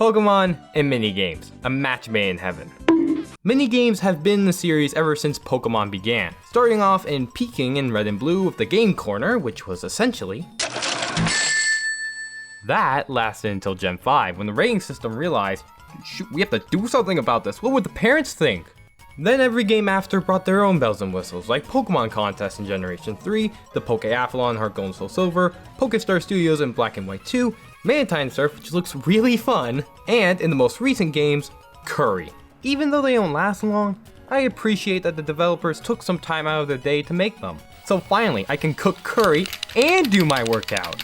Pokemon and minigames, a match made in heaven. Minigames have been in the series ever since Pokemon began, starting off in peaking in Red and Blue with the Game Corner, which was essentially... That lasted until Gen 5, when the rating system realized, shoot, we have to do something about this, what would the parents think? Then every game after brought their own bells and whistles, like Pokemon Contest in Generation 3, the Pokeathlon Heart Gold and Soul Silver, Pokestar Studios in Black and White 2, Mantine Surf, which looks really fun, and in the most recent games, Curry. Even though they don't last long, I appreciate that the developers took some time out of their day to make them. So finally, I can cook curry and do my workout.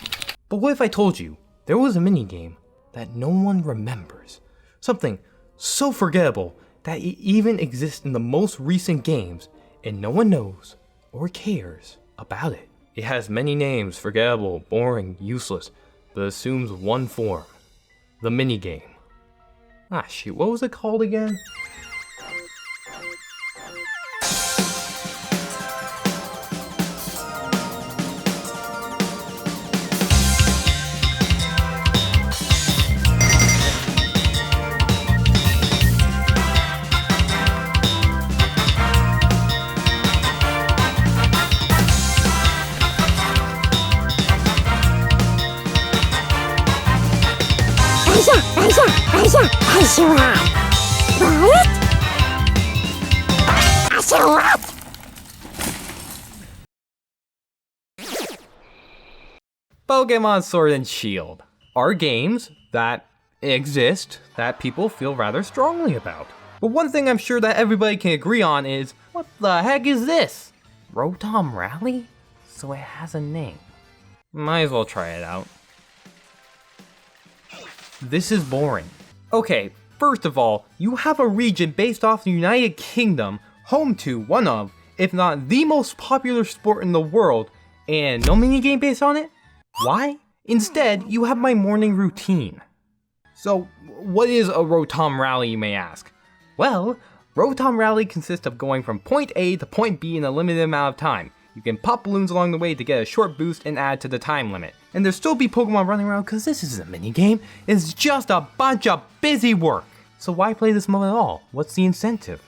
But what if I told you there was a minigame that no one remembers? Something so forgettable that it even exists in the most recent games and no one knows or cares about it. It has many names: forgettable, boring, useless, but assumes one form: the minigame. Ah shoot, what was it called again? Pokemon Sword and Shield are games that exist that people feel rather strongly about. But one thing I'm sure that everybody can agree on is, what the heck is this? Rotom Rally? So it has a name. Might as well try it out. This is boring. Okay, first of all, you have a region based off the United Kingdom, home to one of, if not the most popular sport in the world, and no minigame based on it? Why? Instead, you have my morning routine. So, what is a Rotom Rally, you may ask? Well, Rotom Rally consists of going from point A to point B in a limited amount of time. You can pop balloons along the way to get a short boost and add to the time limit. And there'll still be Pokemon running around because this isn't a minigame, it's just a bunch of busy work. So why play this mode at all? What's the incentive?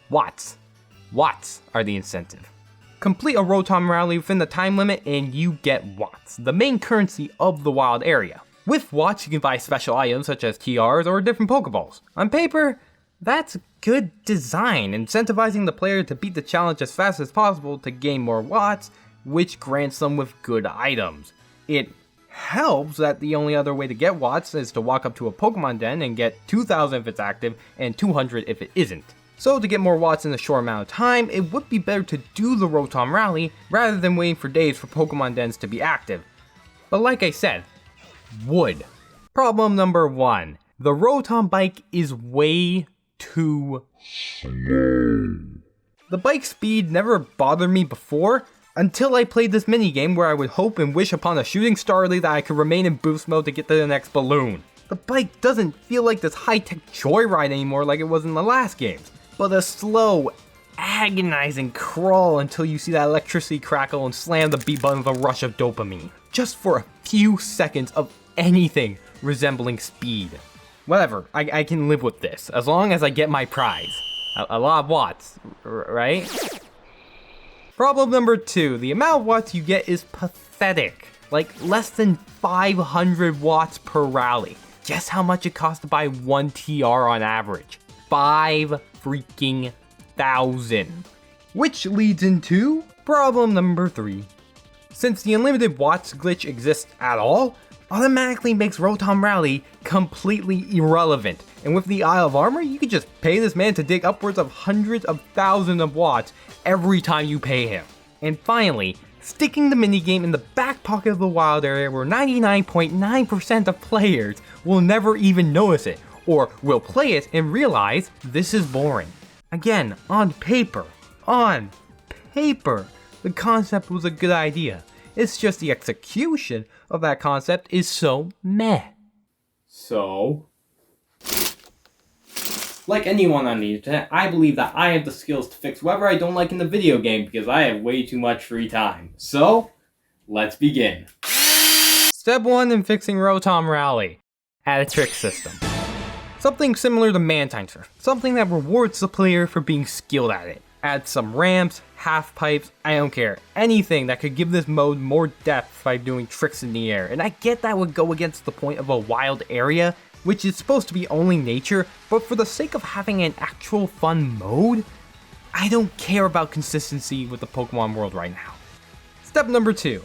Watts. Watts are the incentive. Complete a Rotom Rally within the time limit and you get Watts, the main currency of the wild area. With Watts you can buy special items such as TRs or different Pokeballs. On paper, that's good design, incentivizing the player to beat the challenge as fast as possible to gain more Watts, which grants them with good items. It helps that the only other way to get Watts is to walk up to a Pokemon den and get 2,000 if it's active and 200 if it isn't. So to get more Watts in a short amount of time, it would be better to do the Rotom Rally rather than waiting for days for Pokemon dens to be active. But like I said, would. Problem number 1. The Rotom bike is way too slow. The bike speed never bothered me before, until I played this minigame where I would hope and wish upon a shooting star that I could remain in boost mode to get to the next balloon. The bike doesn't feel like this high-tech joyride anymore like it was in the last games, but a slow, agonizing crawl until you see that electricity crackle and slam the B button with a rush of dopamine. Just for a few seconds of anything resembling speed. Whatever, I can live with this, as long as I get my prize. A lot of Watts, right? Problem number 2, the amount of Watts you get is pathetic. Like less than 500 Watts per rally. Guess how much it costs to buy one TR on average? 5 freaking thousand. Which leads into problem number 3. Since the unlimited Watts glitch exists at all, automatically makes Rotom Rally completely irrelevant. And with the Isle of Armor, you can just pay this man to dig upwards of hundreds of thousands of Watts every time you pay him. And finally, sticking the minigame in the back pocket of the wild area where 99.9% of players will never even notice it, or will play it and realize this is boring. Again, on paper, the concept was a good idea. It's just the execution of that concept is so meh. So, like anyone on the internet, I believe that I have the skills to fix whatever I don't like in the video game because I have way too much free time. So, let's begin. Step 1 in fixing Rotom Rally. Add a trick system. Something similar to Mantine Surf, something that rewards the player for being skilled at it. Add some ramps, half pipes, I don't care, anything that could give this mode more depth by doing tricks in the air. And I get that would go against the point of a wild area, which is supposed to be only nature, but for the sake of having an actual fun mode, I don't care about consistency with the Pokemon world right now. Step number 2,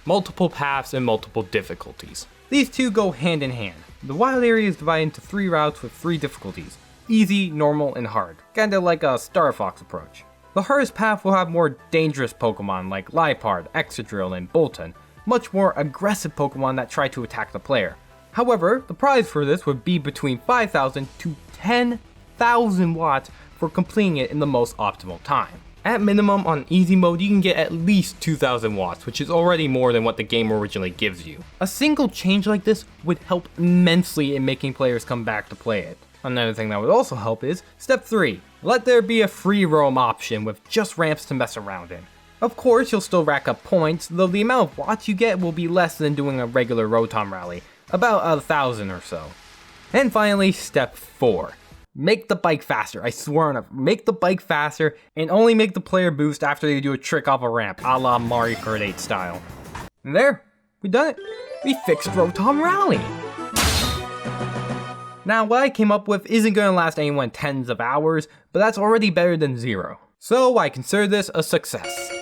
multiple paths and multiple difficulties. These two go hand in hand. The wild area is divided into 3 routes with 3 difficulties: easy, normal, and hard, kinda like a Star Fox approach. The hardest path will have more dangerous Pokemon like Liepard, Excadrill, and Bolton, much more aggressive Pokemon that try to attack the player. However, the prize for this would be between 5,000 to 10,000 watts for completing it in the most optimal time. At minimum, on easy mode, you can get at least 2,000 watts, which is already more than what the game originally gives you. A single change like this would help immensely in making players come back to play it. Another thing that would also help is Step 3, let there be a free roam option with just ramps to mess around in. Of course, you'll still rack up points, though the amount of watts you get will be less than doing a regular Rotom Rally, about 1,000 or so. And finally, Step 4. Make the bike faster, I swear on it, make the bike faster, and only make the player boost after they do a trick off a ramp, a la Mario Kart 8 style. And there, we done it. We fixed Rotom Rally! Now, what I came up with isn't going to last anyone tens of hours, but that's already better than 0. So I consider this a success.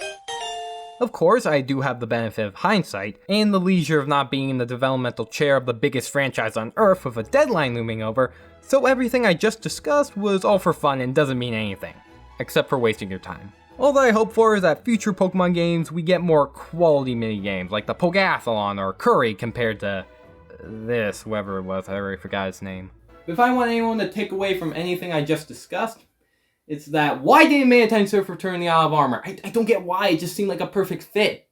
Of course, I do have the benefit of hindsight, and the leisure of not being in the developmental chair of the biggest franchise on Earth with a deadline looming over, so everything I just discussed was all for fun and doesn't mean anything, except for wasting your time. All that I hope for is that future Pokemon games we get more quality minigames, like the Pokeathlon or Curry compared to this, whoever it was, I already forgot his name. If I want anyone to take away from anything I just discussed, it's that why didn't Mantine Surf return the Eye of Armor? I don't get why, it just seemed like a perfect fit.